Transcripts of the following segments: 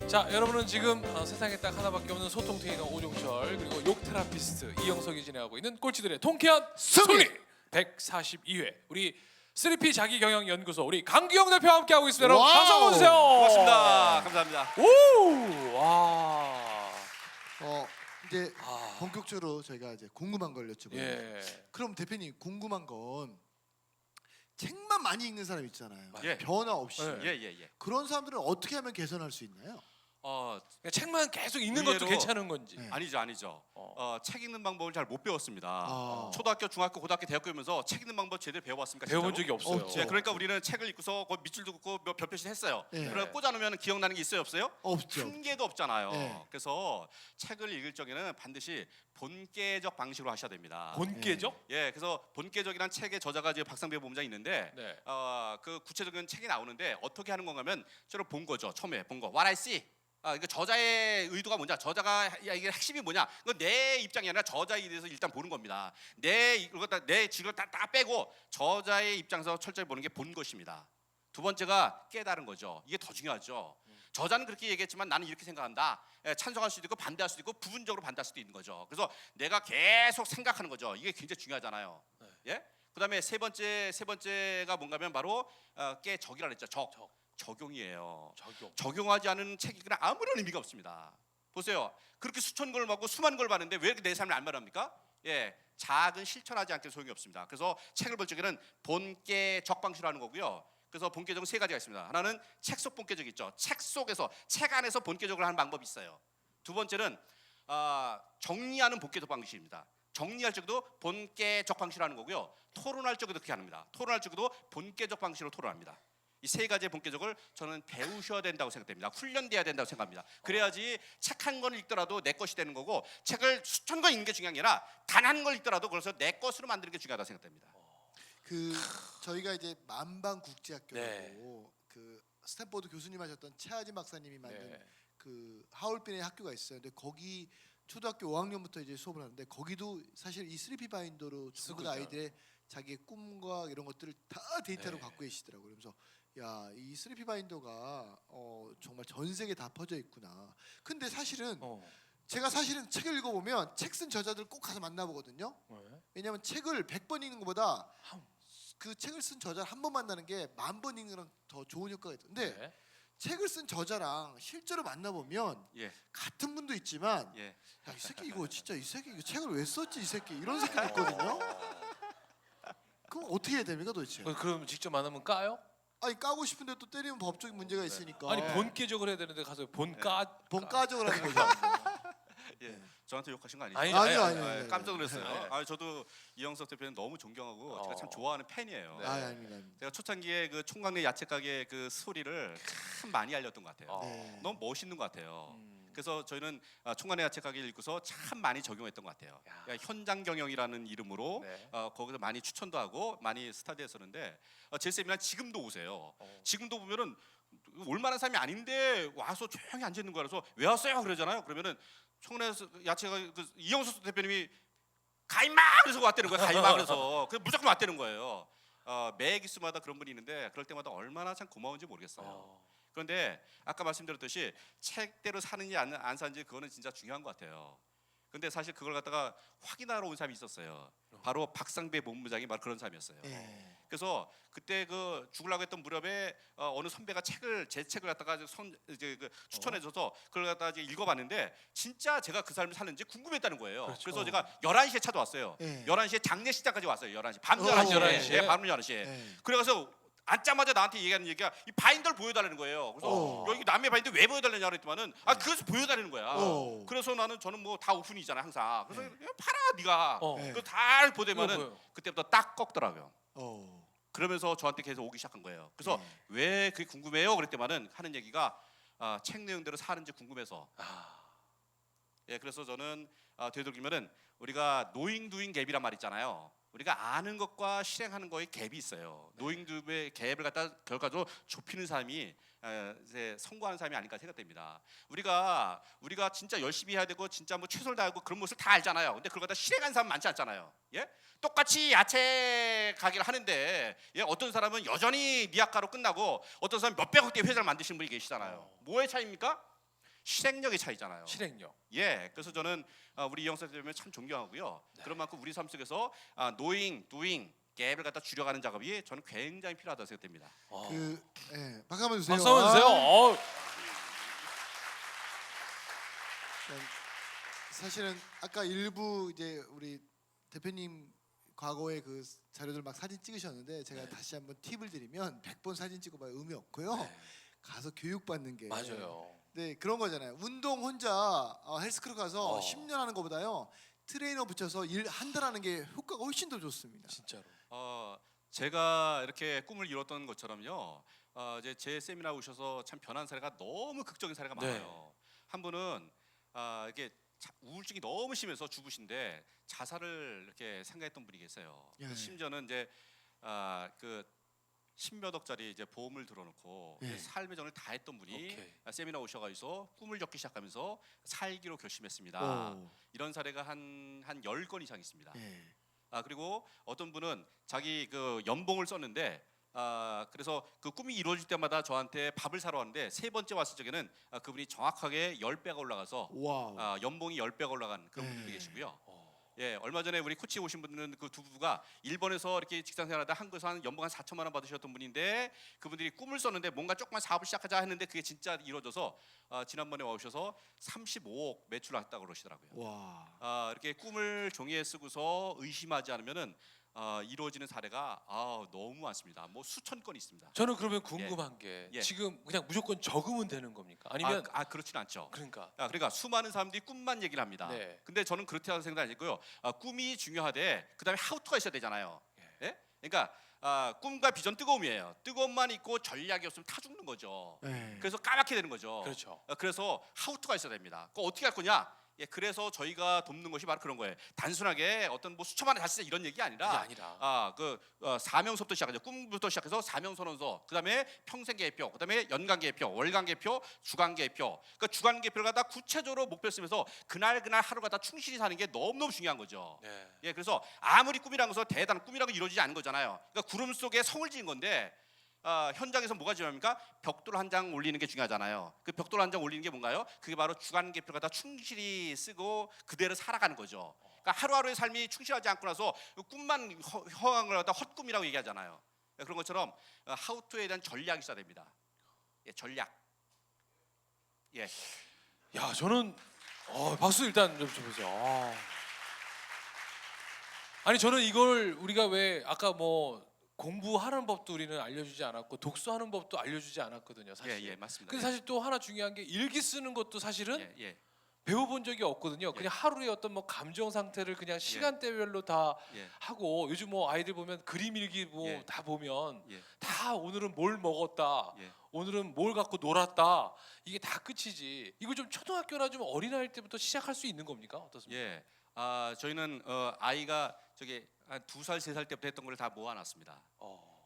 자, 여러분은 지금 세상에 딱 하나밖에 없는 소통 트레이너 오종철 그리고 욕 테라피스트 이영석이 진행하고 있는 꼴찌들의 통쾌한 승리 142회 우리 3P 자기경영연구소 우리 강규영 대표와 함께하고 있습니다. 여러분 와우. 박수 한번 주세요. 고맙습니다. 감사합니다. 오, 와. 이제 본격적으로 저희가 이제 궁금한 걸 여쭤봐요. 예. 그럼 대표님 궁금한 건 책만 많이 읽는 사람 있잖아요. 예. 변화 없이. 예. 예. 그런 사람들은 어떻게 하면 개선할 수 있나요? 그러니까 책만 계속 읽는 것도 의외로- 괜찮은 건지. 네. 아니죠. 책 읽는 방법을 잘 못 배웠습니다. 아. 초등학교, 중학교, 고등학교, 대학교 오면서 책 읽는 방법 제대로 배워봤습니까? 배워본 진짜로? 적이 없어요. 없죠. 예, 그러니까 우리는 책을 읽고서 그 밑줄도 긋고 몇 표씩 했어요. 예. 그럼 꽂아놓으면 기억나는 게 있어요, 없어요? 없죠. 한 개도 없잖아요. 예. 그래서 책을 읽을 적에는 반드시 본계적 방식으로 하셔야 됩니다. 본계적? 예, 그래서 본계적이란 책의 저자가 이제 박상배 본부장이 있는데 네. 그 구체적인 책이 나오는데 어떻게 하는 건가면 저를 본 거죠. 처음에 본 거. What I see. 이거 저자의 의도가 뭐냐, 저자가 이게 핵심이 뭐냐, 이거 내 입장이 아니라 저자에 대해서 일단 보는 겁니다. 내 지식을 딱 빼고 저자의 입장에서 철저히 보는 게 본 것입니다. 두 번째가 깨달은 거죠. 이게 더 중요하죠. 저자는 그렇게 얘기했지만 나는 이렇게 생각한다. 찬성할 수도 있고 반대할 수도 있고 부분적으로 반대할 수도 있는 거죠. 그래서 내가 계속 생각하는 거죠. 이게 굉장히 중요하잖아요. 예? 그다음에 세 번째가 뭔가면 바로 깨적이라 그랬죠. 적용이에요. 적용하지 않은 책이 그냥 아무런 의미가 없습니다. 보세요. 그렇게 수천 걸 받고 수만 걸 받는데 왜 이렇게 내 삶을 안 말합니까? 예, 작은 실천하지 않게 소용이 없습니다. 그래서 책을 볼 적에는 본계적 방식으로 하는 거고요. 그래서 본계적은 세 가지가 있습니다. 하나는 책 속 본계적 있죠. 책 속에서, 책 안에서 본계적으로 하는 방법이 있어요. 두 번째는 정리하는 본계적 방식입니다. 정리할 적도 본계적 방식으로 하는 거고요. 토론할 적도 그렇게 합니다. 토론할 적도 본계적 방식으로 토론합니다. 이 세 가지의 본계적을 저는 배우셔야 된다고 생각됩니다. 훈련돼야 된다고 생각합니다. 그래야지 책 한 권 읽더라도 내 것이 되는 거고, 책을 수천 권 읽는 게 중요한 게 아니라 단 한 권 읽더라도 그래서 내 것으로 만드는 게 중요하다고 생각됩니다. 저희가 이제 만방국제학교고 네. 그 스탠포드 교수님 하셨던 최하진 박사님이 만든 네. 그 하울빈의 학교가 있어요. 근데 거기 초등학교 5학년부터 이제 수업을 하는데 거기도 사실 이 3P 바인더로 전부 다 쓰고 아이들의 자기의 꿈과 이런 것들을 다 데이터로 네. 갖고 계시더라고요. 그래서 야, 이 3P 바인더가 정말 전 세계에 다 퍼져 있구나. 근데 사실은 제가 사실은 책을 읽어보면 책 쓴 저자들 꼭 가서 만나보거든요. 왜냐하면 책을 100번 읽는 것보다 그 책을 쓴 저자를 한 번 만나는 게 1000번 읽는 거랑 더 좋은 효과가 있던데 네. 책을 쓴 저자랑 실제로 만나보면 예. 같은 분도 있지만 예. 야, 이 새끼 이거 진짜 이 새끼 이거 책을 왜 썼지 이 새끼 이런 새끼도 있거든요. 그럼 어떻게 해야 됩니까 도대체? 그럼 직접 만나면 까요? 아니 까고 싶은데 또 때리면 법적인 문제가 있으니까. 아니 본계적으로 해야 되는데 가서 본가적을 하는 거죠. 예. 저한테 욕하신 거 아니죠? 아니요. 깜짝 놀랐어요. 네. 저도 이영석 대표는 너무 존경하고 제가 참 어. 좋아하는 팬이에요. 네. 아닙니다. 제가 초창기에 그 총각내 야채 가게 그 스토리를 참 많이 알렸던 것 같아요. 네. 너무 멋있는 것 같아요. 그래서 저희는 총각내 야채 가게를 읽고서 참 많이 적용했던 것 같아요. 그러니까 현장 경영이라는 이름으로 네. 거기서 많이 추천도 하고 많이 스타디했었는데 제 세미나 지금도 오세요. 지금도 보면은 올만한 사람이 아닌데 와서 조용히 앉아 있는 거라서 왜 왔어요? 그러잖아요. 그러면은 총각내 야채가 그 이영석 대표님이 가임마 그래서 왔다는 거예요. 가임마 그래서 무조건 왔다는 거예요. 매 기수마다 그런 분이 있는데 그럴 때마다 얼마나 참 고마운지 모르겠어요. 그런데 아까 말씀드렸듯이 책대로 사는지 안 사는지 그거는 진짜 중요한 것 같아요. 근데 사실 그걸 갖다가 확인하러 온 사람이 있었어요. 바로 박상배 본부장이 바로 그런 사람이었어요. 예. 그래서 그때 그 죽으려고 했던 무렵에 어느 선배가 제 책을 갖다가 추천해줘서 그걸 갖다가 이제 읽어봤는데 진짜 제가 그 사람이 사는지 궁금했다는 거예요. 그렇죠. 그래서 제가 11시에 찾아왔어요. 예. 11시에 장례식장까지 왔어요. 11시 밤 어, 11시에. 11시에? 예, 밤 11시에. 예. 그래서 앉자마자 나한테 얘기하는 얘기가 이 바인더를 보여달라는 거예요. 그래서 여기 남의 바인더 왜 보여달라냐 그랬더만은 그래서 보여달라는 거야. 그래서 저는 뭐 다 오픈이잖아 항상. 그래서 팔아 네가. 그거 다 보대면은 뭐요? 그때부터 딱 꺾더라고요. 어. 그러면서 저한테 계속 오기 시작한 거예요. 그래서 왜 그게 궁금해요? 그랬더만은 하는 얘기가 책 내용대로 사는지 궁금해서. 예, 그래서 저는 되도록이면은 우리가 노잉 두잉 갭이란 말 있잖아요. 우리가 아는 것과 실행하는 거에 갭이 있어요. 노잉 두잉의 갭을 갖다 결과적으로 좁히는 사람이 이제 성공하는 사람이 아닐까 생각됩니다. 우리가 진짜 열심히 해야 되고 진짜 뭐 최선을 다하고 그런 모습을 다 알잖아요. 근데 그걸 갖다 실행하는 사람 많지 않잖아요. 예? 똑같이 야채 가게를 하는데 어떤 사람은 여전히 미약가로 끝나고 어떤 사람은 몇백억대 회사를 만드시는 분이 계시잖아요. 뭐의 차이입니까? 실행력의 차이잖아요. 실행력. 예, 그래서 저는 우리 이영석 대표님 참 존경하고요. 그런 만큼 우리 삶 속에서 knowing, doing 갭을 갖다 줄여가는 작업이 저는 굉장히 필요하다고 생각됩니다. 박수 한번 주세요. 박수 한번 주세요. 사실은 아까 일부 이제 우리 대표님 과거의 그 자료들 막 사진 찍으셨는데 제가 다시 한번 팁을 드리면 100번 사진 찍어봐야 의미 없고요. 가서 교육 받는 게 맞아요. 네, 그런 거잖아요. 운동 혼자 헬스클럽 가서 10년 하는 것보다요. 트레이너 붙여서 일 한 달 하는 게 효과가 훨씬 더 좋습니다. 진짜로. 제가 이렇게 꿈을 이뤘던 것처럼요. 이제 제 세미나 오셔서 참 변한 사례가 너무 극적인 사례가 네. 많아요. 한 분은 이게 우울증이 너무 심해서 죽으신데 자살을 이렇게 생각했던 분이 계세요. 예. 심지어는 이제 그 10몇 억짜리 이제 보험을 들어놓고 예. 삶의 전을 다 했던 분이 오케이. 세미나 오셔가지고 꿈을 적기 시작하면서 살기로 결심했습니다. 오. 이런 사례가 한 10건 이상 있습니다. 예. 그리고 어떤 분은 자기 그 연봉을 썼는데 그래서 그 꿈이 이루어질 때마다 저한테 밥을 사러 왔는데 세 번째 왔을 적에는 그분이 정확하게 10배가 올라가서 와우. 연봉이 10배가 올라간 그런 분들이 네. 계시고요. 예, 얼마 전에 우리 코치 오신 분들은 그 두 부부가 일본에서 이렇게 직장 생활하다 한국에서 한 연봉 한 4천만 원 받으셨던 분인데 그분들이 꿈을 썼는데 뭔가 조그만 사업을 시작하자 했는데 그게 진짜 이루어져서 지난번에 와오셔서 35억 매출했다고 그러시더라고요. 와. 이렇게 꿈을 종이에 쓰고서 의심하지 않으면은 이루어지는 사례가 너무 많습니다. 뭐 수천 건 있습니다. 저는 그러면 궁금한 게 예. 지금 그냥 무조건 적으면 되는 겁니까? 아니면 그렇진 않죠. 그러니까 수많은 사람들이 꿈만 얘기를 합니다. 네. 근데 저는 그렇다고 생각 안 했고요. 꿈이 중요하되 그다음에 하우투가 있어야 되잖아요. 예? 그러니까 꿈과 비전 뜨거움이에요. 뜨거움만 있고 전략이 없으면 타 죽는 거죠. 네. 그래서 까맣게 되는 거죠. 그렇죠. 그래서 하우투가 있어야 됩니다. 그거 어떻게 할 거냐? 예, 그래서 저희가 돕는 것이 바로 그런 거예요. 단순하게 어떤 뭐 수천만 원 다시 이런 얘기 아니라 그게 아니라. 사명서부터 시작하죠. 꿈부터 시작해서 사명선언서, 그다음에 평생 계획표, 그다음에 연간 계획표, 월간 계획표, 주간 계획표. 그 주간 계획표를 갖다 구체적으로 목표 쓰면서 그날 하루 갖다 충실히 사는 게 너무너무 중요한 거죠. 네. 예, 그래서 아무리 꿈이라는 것은 대단한 꿈이라고 이루어지지 않은 거잖아요. 그러니까 구름 속에 성을 지은 건데 현장에서 뭐가 중요합니까? 벽돌 한 장 올리는 게 중요하잖아요. 그 벽돌 한 장 올리는 게 뭔가요? 그게 바로 주간 계표를 갖다 충실히 쓰고 그대로 살아가는 거죠. 그러니까 하루하루의 삶이 충실하지 않고 나서 꿈만 허황한 걸 갖다 헛꿈이라고 얘기하잖아요. 그런 것처럼 하우투에 대한 전략이 있어야 됩니다. 예, 전략. 예. 야, 저는 박수 일단 좀 쳐보세요. 아니 저는 이걸 우리가 왜 아까 뭐 공부하는 법도 우리는 알려주지 않았고 독서하는 법도 알려주지 않았거든요, 사실. 예, 맞습니다. 근데 사실 또 하나 중요한 게 일기 쓰는 것도 사실은 예. 배워본 적이 없거든요. 그냥 하루의 어떤 뭐 감정 상태를 그냥 시간대별로 다 예. 하고 요즘 뭐 아이들 보면 그림 일기 뭐 예. 다 보면 예. 다 오늘은 뭘 먹었다, 예. 오늘은 뭘 갖고 놀았다, 이게 다 끝이지. 이거 좀 초등학교나 좀 어린아이 때부터 시작할 수 있는 겁니까? 어떻습니까? 예. 저희는 아이가 저기 한 2살, 3살 때부터 했던 걸 다 모아놨습니다.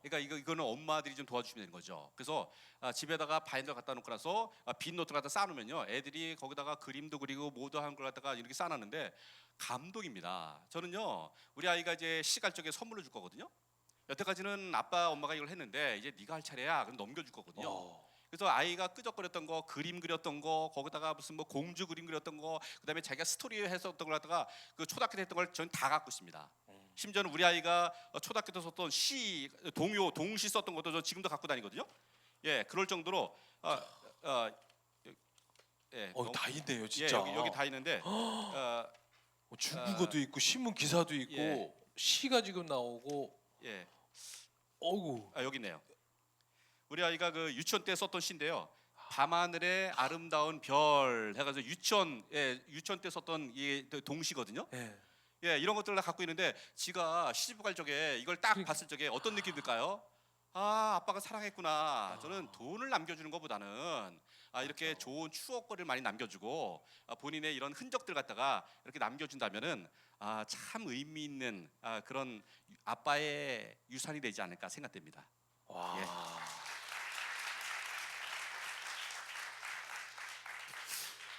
그러니까 이거는 엄마들이 좀 도와주시면 되는 거죠. 그래서 집에다가 바인더 갖다 놓고 나서 빈 노트 갖다 쌓아놓으면요, 애들이 거기다가 그림도 그리고 뭐도 하는 걸 갖다가 이렇게 쌓아놨는데 감동입니다. 저는요, 우리 아이가 이제 시갈 적에 선물로 줄 거거든요. 여태까지는 아빠, 엄마가 이걸 했는데 이제 네가 할 차례야. 그럼 넘겨줄 거거든요. 그래서 아이가 끄적거렸던 거, 그림 그렸던 거, 거기다가 무슨 뭐 공주 그림 그렸던 거, 그다음에 자기가 스토리 했었던 걸 갖다가 그 초등학교 때 했던 걸 전 다 갖고 있습니다. 심지어는 우리 아이가 초등학교 때 썼던 시, 동요, 동시 썼던 것도 저 지금도 갖고 다니거든요. 예, 그럴 정도로 다 있네요, 예, 진짜. 여기 다 있는데 중국어도 있고 신문 기사도 있고 예. 시가 지금 나오고. 예, 어구. 여기 있네요. 우리 아이가 그 유치원 때 썼던 시인데요. 밤하늘의 아름다운 별 해가지고 유치원 때 썼던 이 동시거든요. 예. 예, 이런 것들을 다 갖고 있는데 지가 시집 갈 적에 이걸 딱 봤을 적에 어떤 느낌 들까요? 아빠가 사랑했구나. 저는 돈을 남겨주는 것보다는 이렇게 좋은 추억거리를 많이 남겨주고 본인의 이런 흔적들 갖다가 이렇게 남겨준다면은 참 의미 있는 그런 아빠의 유산이 되지 않을까 생각됩니다. 와. 예.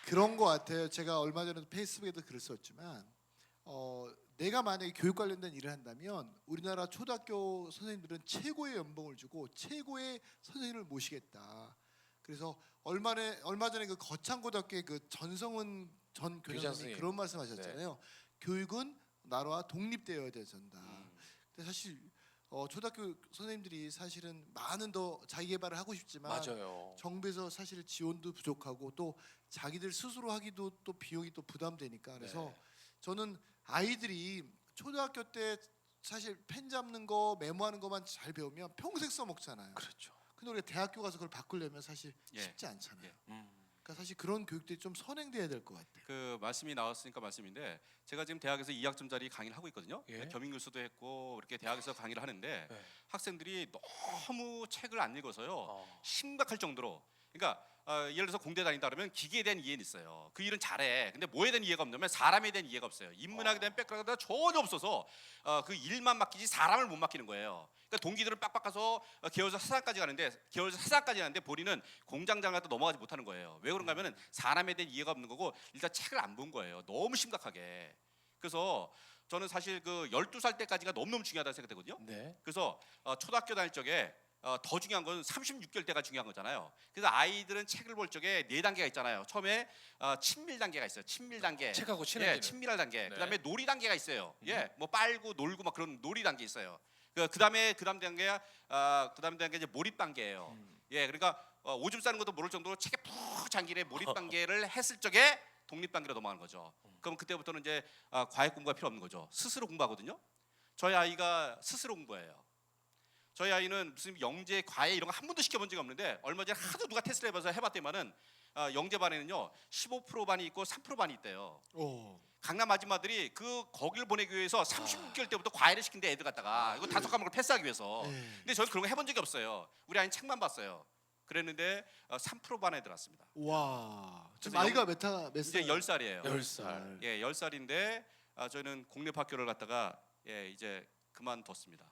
그런 거 같아요. 제가 얼마 전에도 페이스북에도 글을 썼지만 내가 만약에 교육 관련된 일을 한다면 우리나라 초등학교 선생님들은 최고의 연봉을 주고 최고의 선생님을 모시겠다. 그래서 얼마 전에 그 거창고등학교의 그 전성은 전 교장 교장님이 선생님. 그런 말씀하셨잖아요. 교육은 나라와 독립되어야 된다. 근데 사실 초등학교 선생님들이 사실은 많은 더 자기 개발을 하고 싶지만 맞아요. 정부에서 사실 지원도 부족하고 또 자기들 스스로 하기도 또 비용이 또 부담되니까 그래서 네. 저는 아이들이 초등학교 때 사실 펜 잡는 거 메모하는 것만 잘 배우면 평생 써먹잖아요. 그렇죠. 근데 우리가 대학교 가서 그걸 바꾸려면 사실 예. 쉽지 않잖아요. 예. 그러니까 사실 그런 교육들이 좀 선행돼야 될 것 같아요. 그 말씀이 나왔으니까 말씀인데 제가 지금 대학에서 2학점짜리 강의를 하고 있거든요. 예. 겸임 교수도 했고 이렇게 대학에서 강의를 하는데 네. 학생들이 너무 책을 안 읽어서요. 어. 심각할 정도로. 그러니까 예를 들어서 공대 다닌다 그러면 기계에 대한 이해는 있어요. 그 일은 잘해. 근데 뭐에 대한 이해가 없냐면 사람에 대한 이해가 없어요. 인문학에 대한 백그라운드가 전혀 없어서 그 일만 맡기지 사람을 못 맡기는 거예요. 그러니까 동기들은 빡빡 가서 계열사 사장까지 가는데 계열사 사장까지 가는데 본인은 공장장까지 넘어가지 못하는 거예요. 왜 그런가 하면은 사람에 대한 이해가 없는 거고 일단 책을 안 본 거예요. 너무 심각하게. 그래서 저는 사실 그 12살 때까지가 너무너무 중요하다고 생각되거든요. 네. 그래서 초등학교 다닐 적에 더 중요한 건 36개월 때가 중요한 거잖아요. 그래서 아이들은 책을 볼 적에 4단계가 있잖아요. 처음에 친밀 단계가 있어요. 친밀 단계. 책하고 친해지는. 예, 친밀한 단계. 네. 그다음에 놀이 단계가 있어요. 예, 뭐 빨고 놀고 막 그런 놀이 단계 있어요. 그다음에 그다음 단계가 그다음 단계 이제 몰입 단계예요. 예, 그러니까 오줌 싸는 것도 모를 정도로 책에 푹 잠기래 몰입 단계를 했을 적에 독립 단계로 넘어가는 거죠. 그럼 그때부터는 이제 과외 공부가 필요 없는 거죠. 스스로 공부하거든요. 저희 아이가 스스로 공부해요. 저희 아이는 무슨 영재, 과외 이런 거 한 번도 시켜본 적이 없는데 얼마 전에 하도 누가 테스트를 해봐서 해봤더니만은 영재 반에는요 15% 반이 있고 3% 반이 있대요. 강남 아줌마들이 거기를 보내기 위해서 36개월 때부터 과외를 시킨대 애들 갖다가 이거 5과목을 패스하기 위해서. 근데 저는 그런 거 해본 적이 없어요. 우리 아이는 책만 봤어요. 그랬는데 3% 반에 들어왔습니다. 와. 지금 그래서 아이가 몇 살? 이제 10살이에요. 10살. 예, 10살인데 저희는 공립학교를 갔다가 이제 그만뒀습니다.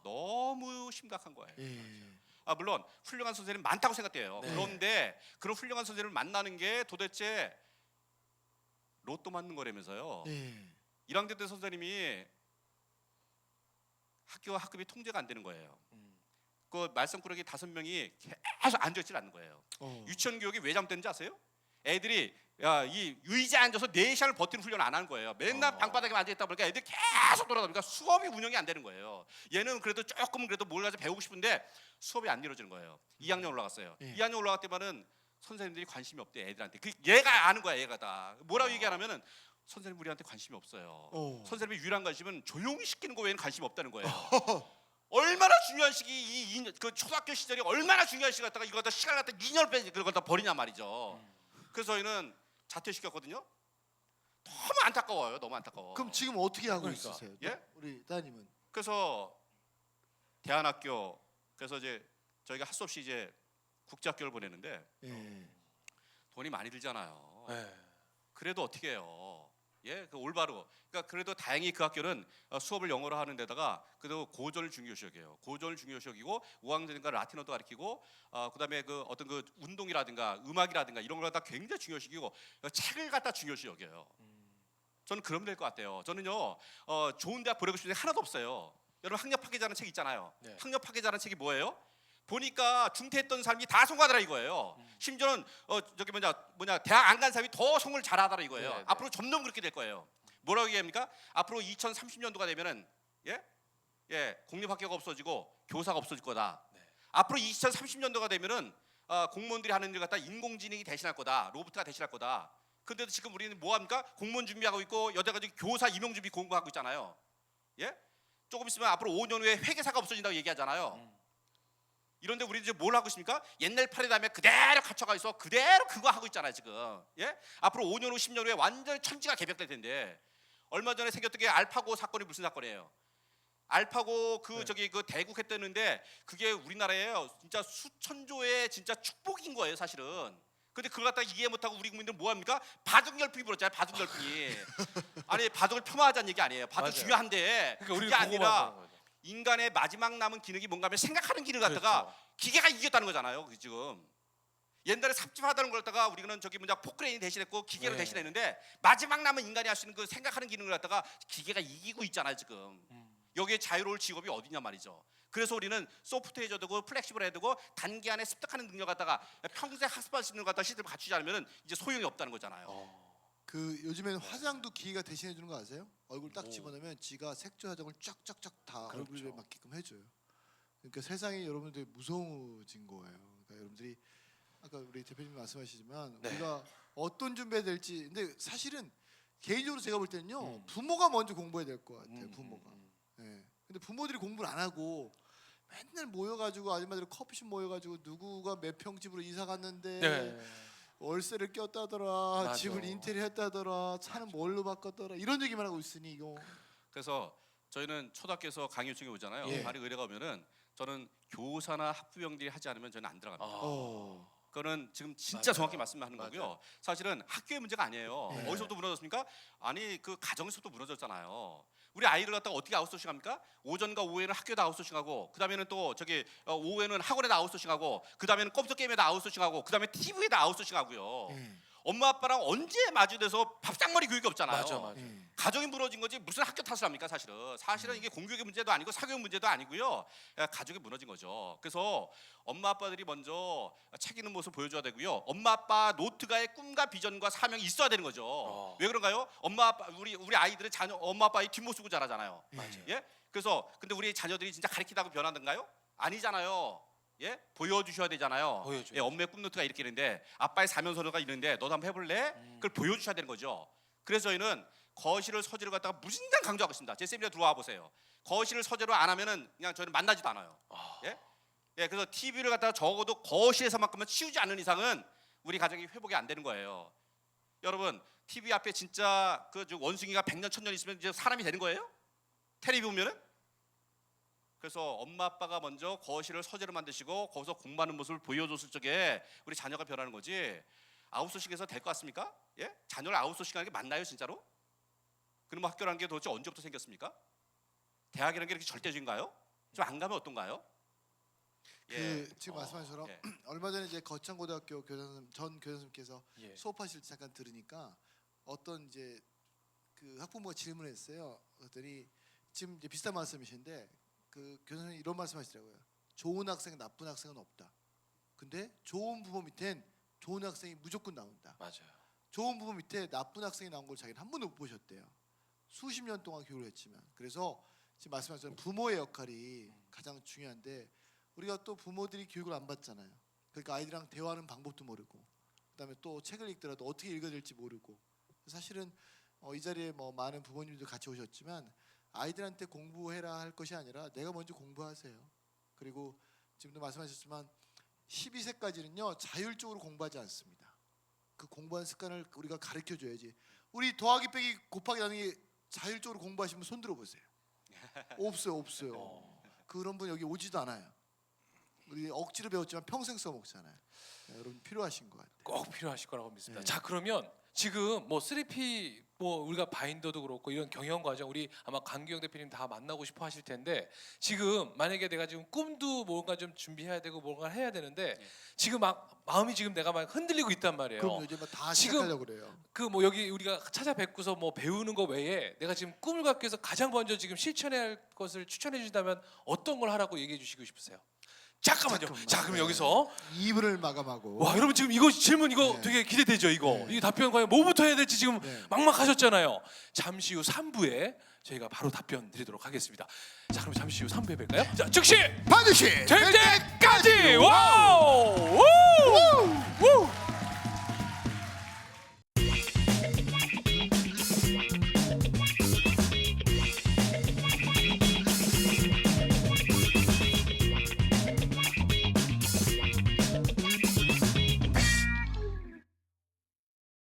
너무 심각한 거예요. 예. 물론 훌륭한 선생님 많다고 생각돼요. 네. 그런데 그런 훌륭한 선생님을 만나는 게 도대체 로또 맞는 거라면서요. 예. 1학년 때 선생님이 학교와 학급이 통제가 안 되는 거예요. 그 말썽꾸러기 5명이 계속 앉아있질 않는 거예요. 유치원 교육이 왜 잘못되는지 아세요? 애들이 이 의자에 앉아서 4시간을 버티는 훈련을 안 하는 거예요. 맨날 방바닥에만 앉아있다 보니까 애들이 계속 돌아다니니까 수업이 운영이 안 되는 거예요. 얘는 그래도 조금 그래도 뭘 가지고 배우고 싶은데 수업이 안 이루어지는 거예요. 2학년 올라갔어요. 예. 2학년 올라갈 때만은 선생님들이 관심이 없대 애들한테. 얘가 아는 거야 얘가 다. 뭐라고 얘기하냐면은 선생님 우리한테 관심이 없어요. 선생님의 유일한 관심은 조용히 시키는 거 외에는 관심이 없다는 거예요. 얼마나 중요한 시기 그 초등학교 시절이 얼마나 중요한 시기 갖다가 이거 갖다 시간을 갖다 2년을 빼지 그걸 갖다 버리냐 말이죠. 그래서 저희는 자퇴시켰거든요. 너무 안타까워요. 너무 안타까워. 그럼 지금 어떻게 하고 그러니까. 있으세요? 예? 우리 따님은? 그래서 대안학교 그래서 이제 저희가 할 수 없이 이제 국제학교를 보내는데 예. 돈이 많이 들잖아요. 네. 그래도 어떻게 해요? 예, 그 올바르고. 그러니까 그래도 다행히 그 학교는 수업을 영어로 하는 데다가 그래도 고전을 중요시 여겨요. 고전을 중요시 여기고 5학년인가 라틴어도 가르치고 그다음에 그 어떤 그 운동이라든가 음악이라든가 이런 걸 갖다 굉장히 중요시 여기고 책을 갖다 중요시 여겨요. 저는 그러면 될 것 같아요. 저는요 좋은 대학 보내고 싶은 데 하나도 없어요. 여러분 학력 파괴자라는 책 있잖아요. 네. 학력 파괴자라는 책이 뭐예요? 보니까 중퇴했던 사람이 다 성공하더라 이거예요. 심지어는 저기 뭐냐 대학 안 간 사람이 더 성공을 잘하더라 이거예요. 네, 네. 앞으로 점점 그렇게 될 거예요. 뭐라고 얘기합니까? 앞으로 2030년도가 되면은 공립학교가 없어지고 교사가 없어질 거다. 네. 앞으로 2030년도가 되면은 공무원들이 하는 일 갖다 인공지능이 대신할 거다. 로봇가 대신할 거다. 근데도 지금 우리는 뭐 합니까? 공무원 준비하고 있고 여태까지 교사 임용 준비 공부하고 있잖아요. 예? 조금 있으면 앞으로 5년 후에 회계사가 없어진다고 얘기하잖아요. 이런데 우리 이제 뭘 하고 있습니까? 옛날 파라다임에 그대로 갇혀가 있어 그대로 그거 하고 있잖아요 지금. 예? 앞으로 5년 후 10년 후에 완전히 천지가 개벽될 텐데 얼마 전에 생겼던 게 알파고 사건이 무슨 사건이에요? 알파고 네. 그 대국했다는데 그게 우리나라에 진짜 수천조의 진짜 축복인 거예요 사실은. 근데 그걸 갖다가 이해 못하고 우리 국민들은 뭐 합니까? 바둑 열풍이 불었잖아요 바둑 열풍이. 아니 바둑을 폄하하자는 얘기 아니에요. 바둑 맞아요. 중요한데 그러니까 우리 그게 아니라 보고만 거죠. 인간의 마지막 남은 기능이 뭔가 하면 생각하는 기능을 갖다가 그렇죠. 기계가 이겼다는 거잖아요. 그 지금 옛날에 삽집하다는 걸 갖다가 우리는 저기 포크레인이 대신했고 기계로 네. 대신했는데 마지막 남은 인간이 할 수 있는 그 생각하는 기능을 갖다가 기계가 이기고 있잖아요 지금. 여기에 자유로울 직업이 어디냐 말이죠. 그래서 우리는 소프트웨어도 되고 플렉시블해야 되고 단기간에 습득하는 능력 갖다가 평생 학습할 수 있는 것 갖다가 시스템을 갖추지 않으면 이제 소용이 없다는 거잖아요. 그 요즘에는 화장도 기계가 대신해 주는 거 아세요? 얼굴 딱 집어넣으면 지가 색조 화장을 쫙쫙쫙 다 얼굴에 맞게끔 해줘요. 그러니까 세상이 여러분들 무서워진 거예요. 그러니까 여러분들이 아까 우리 대표님 말씀하시지만 우리가 어떤 준비해야 될지. 근데 사실은 개인적으로 제가 볼 때는요 부모가 먼저 공부해야 될 것 같아요. 부모가. 예. 근데 부모들이 공부를 안 하고 맨날 모여가지고 아줌마들 커피숍 모여가지고 누구가 몇 평집으로 이사 갔는데 네. 월세를 꼈다더라, 맞아. 집을 인테리어 했다더라, 차는 뭘로 바꿨더라 이런 얘기만 하고 있으니 이거. 그래서 저희는 초등학교에서 강의 요청이 오잖아요. 예. 말이 의뢰가 오면은 저는 교사나 학부형들이 하지 않으면 저는 안 들어갑니다. 그거는 지금 진짜 맞아요. 정확히 말씀하는 거고요. 사실은 학교의 문제가 아니에요. 네. 어디서부터 무너졌습니까? 아니 그 가정에서부터 무너졌잖아요. 우리 아이를 갖다가 어떻게 아웃소싱합니까? 오전과 오후에는 학교에다 아웃소싱하고, 그 다음에는 또 저기 오후에는 학원에다 아웃소싱하고, 그 다음에는 컴퓨터 게임에다 아웃소싱하고, 그 다음에 TV에다 아웃소싱하고요. 엄마 아빠랑 언제 마주돼서 밥상머리 교육이 없잖아요. 맞아. 가정이 무너진 거지 무슨 학교 탓을 합니까? 사실은 이게 공교육의 문제도 아니고 사교육 문제도 아니고요. 가족이 무너진 거죠. 그래서 엄마 아빠들이 먼저 책 읽는 모습 보여줘야 되고요. 엄마 아빠 노트가의 꿈과 비전과 사명이 있어야 되는 거죠. 왜 그런가요? 엄마 아빠 우리 아이들은 자녀 엄마 아빠의 뒷모습을 자라잖아요. 예? 그래서 근데 우리 자녀들이 진짜 가르치다고 변하던가요? 아니잖아요. 예? 보여주셔야 되잖아요. 보여줘야죠. 예, 엄마의 꿈 노트가 이렇게 있는데 아빠의 사면서가 있는데 너도 한번 해볼래? 그걸 보여주셔야 되는 거죠. 그래서 저희는 거실을 서재로 갖다가 무진장 강조하고 있습니다. 제 세미나 들어와 보세요. 거실을 서재로 안 하면은 그냥 저희는 만나지도 않아요. 예? 예, 그래서 TV를 갖다가 적어도 거실에서만큼은 치우지 않는 이상은 우리 가정이 회복이 안 되는 거예요. 여러분, TV 앞에 진짜 그 원숭이가 100년 1000년 있으면 이제 사람이 되는 거예요? 텔레비 보면은? 그래서 엄마 아빠가 먼저 거실을 서재로 만드시고 거기서 공부하는 모습을 보여줬을 적에 우리 자녀가 변하는 거지. 아웃소싱해서 될 것 같습니까? 예? 자녀를 아웃소싱하는 게 맞나요, 진짜로? 그럼 학교라는 게 도대체 언제부터 생겼습니까? 대학이라는 게 이렇게 절대적인가요? 좀 안 가면 어떤가요? 지금 말씀하신 것처럼 얼마 전에 이제 거창고등학교 전 교장선생님께서 수업하실 때 잠깐 들으니까 어떤 이제 그 학부모가 질문을 했어요. 그랬더니 지금 이제 비슷한 말씀이신데 그 교장선생님이 이런 말씀하시더라고요. 좋은 학생, 나쁜 학생은 없다. 근데 좋은 부모 밑엔 좋은 학생이 무조건 나온다. 맞아요. 좋은 부모 밑에 나쁜 학생이 나온 걸 자기는 한 번도 못 보셨대요. 수십 년 동안 교육을 했지만. 그래서 지금 말씀하신 부모의 역할이 가장 중요한데 우리가 또 부모들이 교육을 안 받잖아요. 그러니까 아이들이랑 대화하는 방법도 모르고 그다음에 또 책을 읽더라도 어떻게 읽어야 될지 모르고 사실은 이 자리에 뭐 많은 부모님도 같이 오셨지만 아이들한테 공부해라 할 것이 아니라 내가 먼저 공부하세요. 그리고 지금도 말씀하셨지만 12세까지는요 자율적으로 공부하지 않습니다. 그 공부하는 습관을 우리가 가르쳐 줘야지. 우리 더하기 빼기 곱하기 나누기 자율적으로 공부하시면 손 들어 보세요. 없어요. 그런 분 여기 오지도 않아요. 우리 억지로 배웠지만 평생 써먹잖아요. 여러분 필요하신 것 같아요. 꼭 필요하실 거라고 믿습니다. 네. 자, 그러면 지금 뭐 3P 뭐 우리가 바인더도 그렇고 이런 경영 과정 우리 아마 강기영 대표님 다 만나고 싶어 하실 텐데 지금 만약에 내가 지금 꿈도 뭔가 좀 준비해야 되고 뭔가 해야 되는데 지금 막 마음이 지금 내가 막 흔들리고 있단 말이에요. 그럼 요즘 다 지금 시작하려고 그래요. 그 뭐 여기 우리가 찾아뵙고서 뭐 배우는 거 외에 내가 지금 꿈을 갖기 위해서 가장 먼저 지금 실천해야 할 것을 추천해 주신다면 어떤 걸 하라고 얘기해 주시고 싶으세요? 잠깐만요. 자, 그럼 여기서 2분을 마감하고. 와, 여러분 지금 이거 질문 이거 네. 되게 기대되죠, 이거. 네. 이 답변 과연 뭐부터 해야 될지 지금 네. 막막하셨잖아요. 잠시 후 3부에 저희가 바로 답변 드리도록 하겠습니다. 자, 그럼 잠시 후 3부에 뵐까요? 자, 즉시 반드시 될 때까지. 와우! 우! 우!